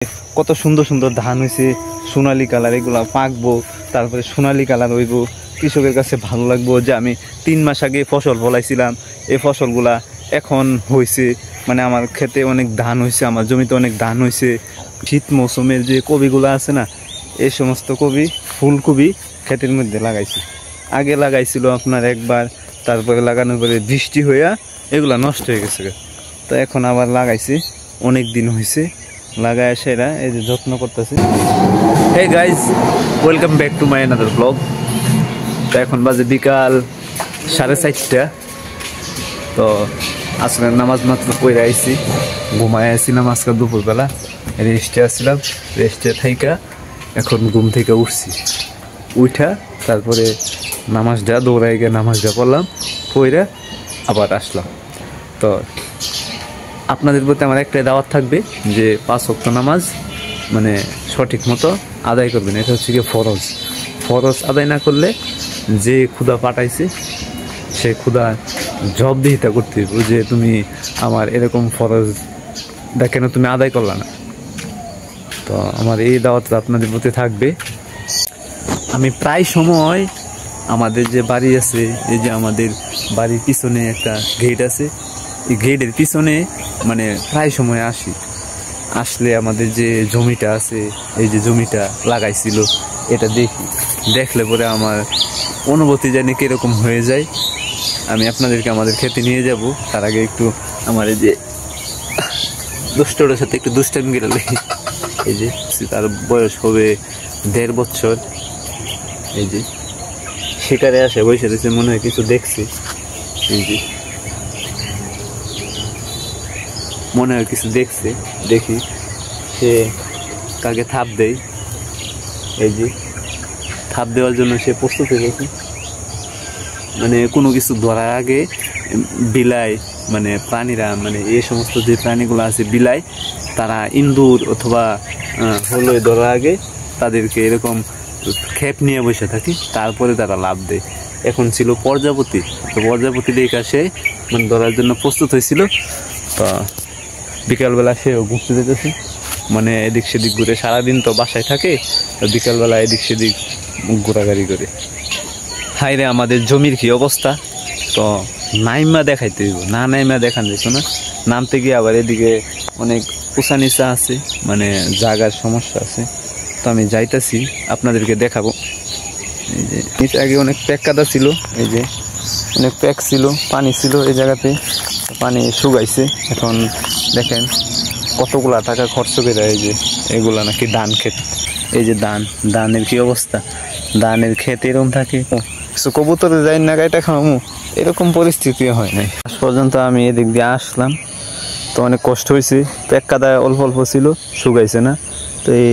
কত সুন্দর সুন্দর ধান হয়েছে, সোনালী কালার, এগুলা পাকবো, তারপরে সোনালী কালার হইব। কৃষকের কাছে ভালো লাগবো যে আমি 3 মাস আগে ফসল ফলাইছিলাম, এই ফসলগুলা এখন হয়েছে, মানে আমার ক্ষেতে অনেক ধান হয়েছে, আমার জমিতে অনেক ধান হয়েছে। শীত মৌসুমের যে কবিগুলো আছে না, এই সমস্ত কবি, ফুলকপি ক্ষেতের মধ্যে লাগাইছি। আগে লাগাইছিল আপনার একবার, তারপরে লাগানোর পরে বৃষ্টি হইয়া এগুলা নষ্ট হয়ে গেছে। তো এখন আবার লাগাইছি, অনেক দিন হয়েছে লাগায় সেরা, এই যে যত্ন করতেছি। Hey guys, welcome back to my another blog. তো এখন বাজে বিকাল 4:30। তো আসলে নামাজ মাত্র পড়ে আইছি, ঘুমায় আসছিলাম আজকে দুপুরবেলা, রেস্টে আসছিলাম, রেস্টে থাইকা এখন ঘুম থেকে উঠছি। উঠা তারপরে নামাজটা দৌড়াই গিয়ে নামাজটা পড়লাম, পড়ে আবার আসলাম। তো আপনাদের প্রতি আমার একটাই দাওয়াত থাকবে যে 5 ওয়াক্ত নামাজ মানে সঠিক মতো আদায় করবেন। এটা হচ্ছে কি ফরজ। ফরজ আদায় না করলে যে ক্ষুধা পাঠাইছে সে ক্ষুধা জবাবদিহিতা করতে হবে যে তুমি আমার এরকম ফরজ কেন তুমি আদায় করলা না। তো আমার এই দাওয়াতটা আপনাদের প্রতি থাকবে। আমি প্রায় সময় আমাদের যে বাড়ি আছে, এই যে আমাদের বাড়ির পিছনে একটা গেট আছে, এই গেটের পিছনে মানে প্রায় সময় আসলে আমাদের যে জমিটা আছে, এই যে জমিটা লাগাইছিল, এটা দেখলে পরে আমার অনুভূতি জানি কীরকম হয়ে যায়। আমি আপনাদেরকে আমাদের খেতে নিয়ে যাব, তার আগে একটু আমার এই যে দুষ্টটার সাথে একটু দুষ্টামি গেলে, এই যে তার বয়স হবে 1.5 বছর, এই যে শিকারে আসে বসে রয়েছে, মনে হয় কিছু দেখছি, এই যে মনে হয় কিছু দেখছে, দেখি সে কাকে থাপ দেয়, এই যে থাপ দেওয়ার জন্য সে প্রস্তুত হয়ে গেছে। মানে কোনো কিছু ধরার আগে বিলাই, মানে প্রাণীরা, মানে এই সমস্ত যে প্রাণীগুলো আছে বিলাই, তারা ইন্দুর অথবা হলুদ ধরার আগে তাদেরকে এরকম খেপ নিয়ে বসে থাকি, তারপরে তারা লাভ দেয়। এখন ছিল প্রজাপতি, তো প্রজাপতি দেখে সে মানে ধরার জন্য প্রস্তুত হয়েছিল। তো বিকালবেলা সেও ঘুরতে যেতেছে, মানে এদিক সেদিক ঘুরে, সারাদিন তো বাসায় থাকে, তো বিকালবেলা এদিক সেদিক ঘোরাঘুরি করে। হাই রে আমাদের জমির কি অবস্থা! তো নাইমা দেখাইতে হইব, না নাইমা দেখান যেত না, নামতে গিয়ে আবার এদিকে অনেক উঁচা নিচা আছে, মানে জায়গার সমস্যা আছে। তো আমি যাইতাছি, আপনাদেরকে দেখাবো। এই যে নিচে আগে অনেক প্যাক কাদা ছিল, এই যে অনেক প্যাক ছিল, পানি ছিল এই জায়গাতে, পানি শুকাইছে। এখন দেখেন কতগুলা টাকা খরচ করে, এই যে এগুলা নাকি ধান ক্ষেত, এই যে ধানের কি অবস্থা, ধানের ক্ষেত এরকম থাকে। কিছু কবুতরে যাই না গাইটা খাওয়ামু, এরকম পরিস্থিতি হয় নাই। আজ পর্যন্ত আমি এদিক দিয়ে আসলাম, তো অনেক কষ্ট হয়েছে, প্যাক কাদা অল্প অল্প ছিল, শুকাইছে না। তো এই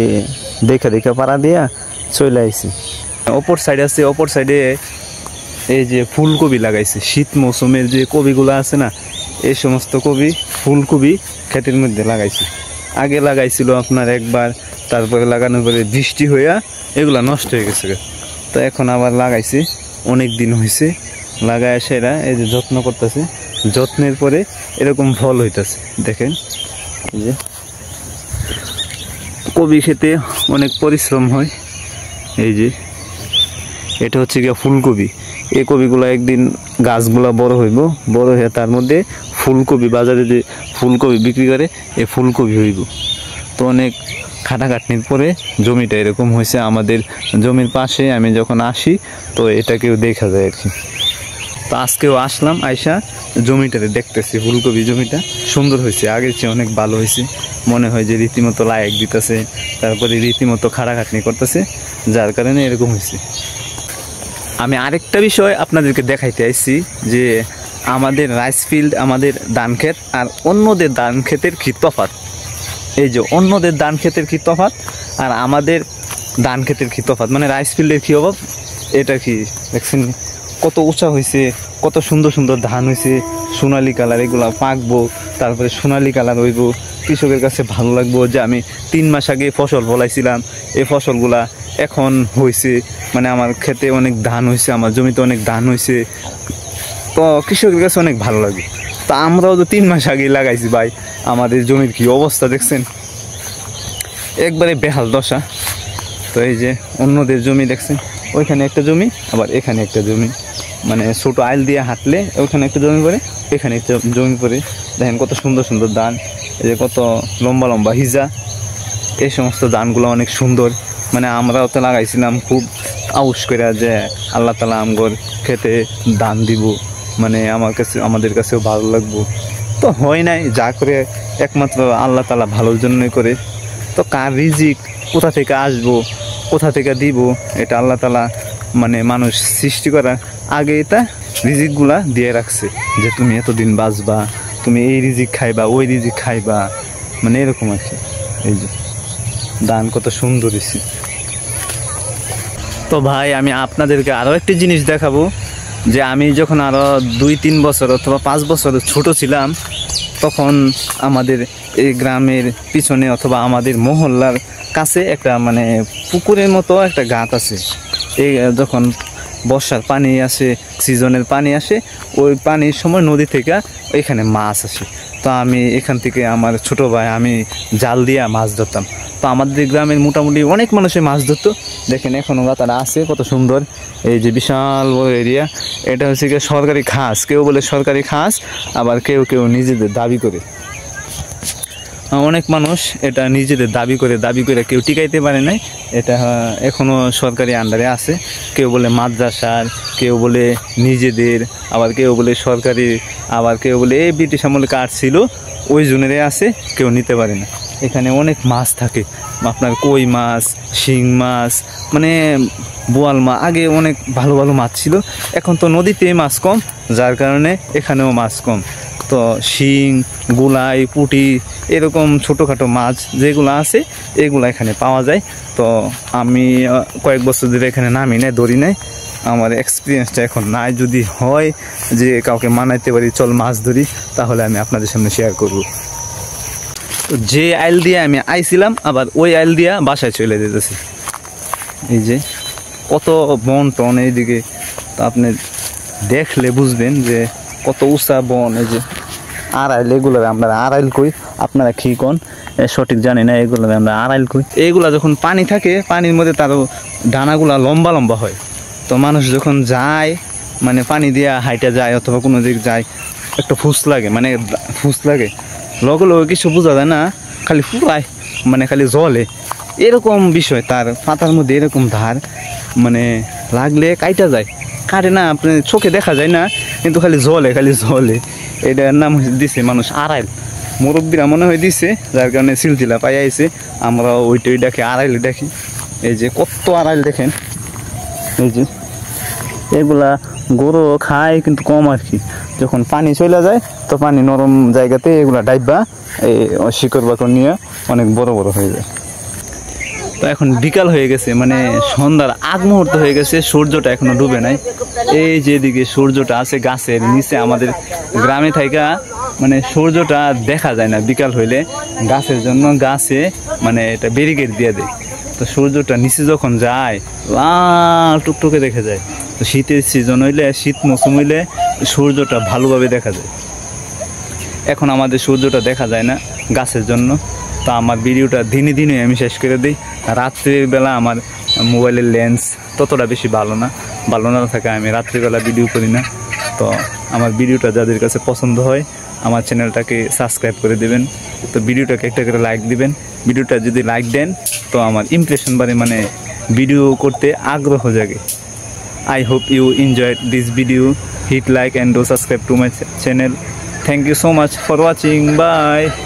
দেখে পাড়া দিয়া চলে আইছি। অপর সাইডে আছে, অপর সাইডে এই যে ফুলকপি লাগাইছে। শীত মৌসুমের যে কবিগুলো আছে না, এই সমস্ত কবি, ফুলকপি ক্ষেতের মধ্যে লাগাইছে। আগে লাগাইছিল আপনার একবার, তারপরে লাগানোর পরে বৃষ্টি হইয়া এগুলা নষ্ট হয়ে গেছে। তো এখন আবার লাগাইছে, অনেক দিন হয়েছে লাগায় সেরা, এই যে যত্ন করতেছে, যত্নের পরে এরকম ফল হইতেছে। দেখেন এই যে কবি খেতে অনেক পরিশ্রম হয়। এই যে এটা হচ্ছে গিয়ে ফুলকপি। এই কপিগুলো একদিন গাছগুলা বড় হইব, বড় হয়ে তার মধ্যে ফুলকপি, বাজারে যে ফুলকপি বিক্রি করে, এই ফুলকপি হইব। তো অনেক খাটাখাটনির পরে জমিটা এরকম হয়েছে। আমাদের জমির পাশে আমি যখন আসি তো এটাকেও দেখা যায় আর কি। তো আজকেও আসলাম, আইসা জমিটাতে দেখতেছি, ফুলকপি জমিটা সুন্দর হয়েছে, আগের চেয়ে অনেক ভালো হয়েছে। মনে হয় যে রীতিমতো লায়ক দিতেছে, তারপরে রীতিমতো খাটাখাটনি করতেছে, যার কারণে এরকম হয়েছে। আমি আরেকটা বিষয় আপনাদেরকে দেখাইতে আসছি যে আমাদের রাইস ফিল্ড, আমাদের ধান ক্ষেত আর অন্যদের ধান ক্ষেতের কি তফাৎ। এই যে অন্যদের ধান ক্ষেতের কি তফাৎ আর আমাদের ধান ক্ষেতের কি তফাৎ, মানে রাইস ফিল্ডের কী অভাব, এটা কি দেখছেন কত উঁচা হয়েছে, কত সুন্দর সুন্দর ধান হয়েছে, সোনালী কালার, এগুলা পাকবো, তারপরে সোনালী কালার হইব। কৃষকের কাছে ভালো লাগবো যে আমি 3 মাস আগে ফসল ফলাইছিলাম, এই ফসলগুলা এখন হয়েছে, মানে আমার ক্ষেতে অনেক ধান হয়েছে, আমার জমিতে অনেক ধান হয়েছে। তো কৃষকের কাছে অনেক ভালো লাগে। তা আমরাও তো 3 মাস আগেই লাগাইছি ভাই, আমাদের জমির কি অবস্থা দেখছেন। একবারে বেহাল দশা। তো এই যে অন্যদের জমি দেখছেন, ওইখানে একটা জমি, আবার এখানে একটা জমি, মানে ছোটো আইল দিয়ে হাঁটলে ওইখানে একটা জমি পড়ে, এখানে একটা জমি পড়ে। দেখেন কত সুন্দর সুন্দর ধান, এই যে কত লম্বা লম্বা হিজা, এই সমস্ত ধানগুলো অনেক সুন্দর। মানে আমরাও তো লাগাইছিলাম খুব আউশ করে যে আল্লাহ তালা আমগর খেতে দান দিব, মানে আমাদের কাছেও ভালো লাগবো। তো হয় নাই, যা করে একমাত্র আল্লাহ তালা ভালোর জন্যই করে। তো কার রিজিক কোথা থেকে আসবো, কোথা থেকে দিব, এটা আল্লাহ তালা মানে মানুষ সৃষ্টি করার আগে এটা রিজিকগুলা দিয়ে রাখছে, যে তুমি এতদিন বাঁচবা, তুমি এই রিজিক খাইবা, ওই রিজিক খাইবা, মানে এরকম আর কি। এই যে দান কত সুন্দর হয়েছে। তো ভাই আমি আপনাদেরকে আরও একটি জিনিস দেখাবো, যে আমি যখন আরও 2-3 বছর অথবা 5 বছর ছোট ছিলাম, তখন আমাদের এই গ্রামের পিছনে অথবা আমাদের মহল্লার কাছে একটা মানে পুকুরের মতো একটা গাঁত আছে। এই যখন বর্ষার পানি আসে, সিজনের পানি আসে, ওই পানির সময় নদী থেকে এখানে মাছ আসে। তো আমি এখান থেকে আমার ছোট ভাই আমি জাল দিয়ে মাছ ধরতাম। তো আমাদের গ্রামের মোটামুটি অনেক মানুষের মাছ ধরতো। দেখেন এখনও তারা আছে কত সুন্দর, এই যে বিশাল বড় এরিয়া। এটা হচ্ছে কি সরকারি খাস, কেউ বলে সরকারি খাস, আবার কেউ কেউ নিজেদের দাবি করে। অনেক মানুষ এটা নিজেদের দাবি করে কেউ টিকাইতে পারে নাই। এটা এখনও সরকারি আন্ডারে আছে। কেউ বলে মাদ্রাসার, কেউ বলে নিজেদের, আবার কেউ বলে সরকারি, আবার কেউ বলে এই ব্রিটিশ আমলে কার্ড ছিল ওই জনেরে আছে, কেউ নিতে পারে না। এখানে অনেক মাছ থাকে, আপনার কই মাছ, শিং মাছ, মানে বোয়াল মাছ। আগে অনেক ভালো ভালো মাছ ছিল, এখন তো নদীতে মাছ কম, যার কারণে এখানেও মাছ কম। তো শিং, গুলাই, পুঁটি, এরকম ছোটোখাটো মাছ যেগুলো আছে এগুলো এখানে পাওয়া যায়। তো আমি কয়েক বছর ধরে এখানে নামি নাই, ধরি নাই, আমার এক্সপিরিয়েন্সটা এখন নাই। যদি হয় যে কাউকে মানাইতে পারি চল মাছ ধরি, তাহলে আমি আপনাদের সামনে শেয়ার করব। তো যে আইল দিয়ে আমি আইছিলাম, আবার ওই আইল দিয়া বাসায় চলে যেতেছি। এই যে কত বন টন এইদিকে, তো আপনি দেখলে বুঝবেন যে কত উঁচা বন। এই যে আড়াইল, এগুলো আমরা আড়াইল কই, আপনারা কি কোন সঠিক জানি না, এগুলো আমরা আড়াইল কই। এইগুলা যখন পানি থাকে, পানির মধ্যে তারও ডানাগুলা লম্বা লম্বা হয়। তো মানুষ যখন যায়, মানে পানি দিয়া হাইটা যায় অথবা কোনো দিক যায়, একটা ফুস লাগে, মানে ফুস লাগে, লগে লগে কিছু বোঝা যায় না, খালি ফুরায়, মানে খালি জলে, এরকম বিষয়। তার পাতার মধ্যে এরকম ধার, মানে লাগলে কাইটা যায়, কাটে না, আপনি চোখে দেখা যায় না, কিন্তু খালি জলে। এটার নাম দিছে মানুষ আড়াইল। মুরব্বীরা মনে হয় দিছে, যার কারণে সিলসিলা পাই আইছে, আমরা ওইটাই ডাকি, আড়াইল ডাকি। এই যে কত আড়াইল দেখেন, এই যে এগুলা গরু খায় কিন্তু কম আর কি। যখন পানি চলে যায়, তো পানি নরম জায়গাতে এগুলা ডাইবা এই শিকড় বাকড় নিয়ে অনেক বড় বড় হয়ে যায়। তো এখন বিকাল হয়ে গেছে, মানে সন্ধ্যার আগ মুহূর্ত হয়ে গেছে, সূর্যটা এখনো ডুবে নাই। এই যেদিকে সূর্যটা আছে গাছের নিচে, আমাদের গ্রামে থাইকা মানে সূর্যটা দেখা যায় না বিকাল হইলে, গাছের জন্য গাছে মানে এটা ব্যারিকেড দিয়ে দেয়। তো সূর্যটা নিচে যখন যায় লাল টুকটুকে দেখা যায়। তো শীতের সিজন হইলে, শীত মৌসুম হইলে সূর্যটা ভালোভাবে দেখা যায়। এখন আমাদের সূর্যটা দেখা যায় না গাছের জন্য। তো আমার ভিডিওটা দিনে দিনে আমি শেষ করে দিই। রাত্রের বেলা আমার মোবাইলের লেন্স ততটা বেশি ভালো না থাকে, আমি রাত্রিবেলা ভিডিও করি না। তো আমার ভিডিওটা যাদের কাছে পছন্দ হয়, আমার চ্যানেলটাকে সাবস্ক্রাইব করে দেবেন। তো ভিডিওটাকে একটা করে লাইক দিবেন। ভিডিওটা যদি লাইক দেন, তো আমার ইমপ্রেশন বাড়ে, মানে ভিডিও করতে আগ্রহ জাগে। I hope you enjoyed this video. Hit like and do subscribe to my channel. Thank you so much for watching. Bye.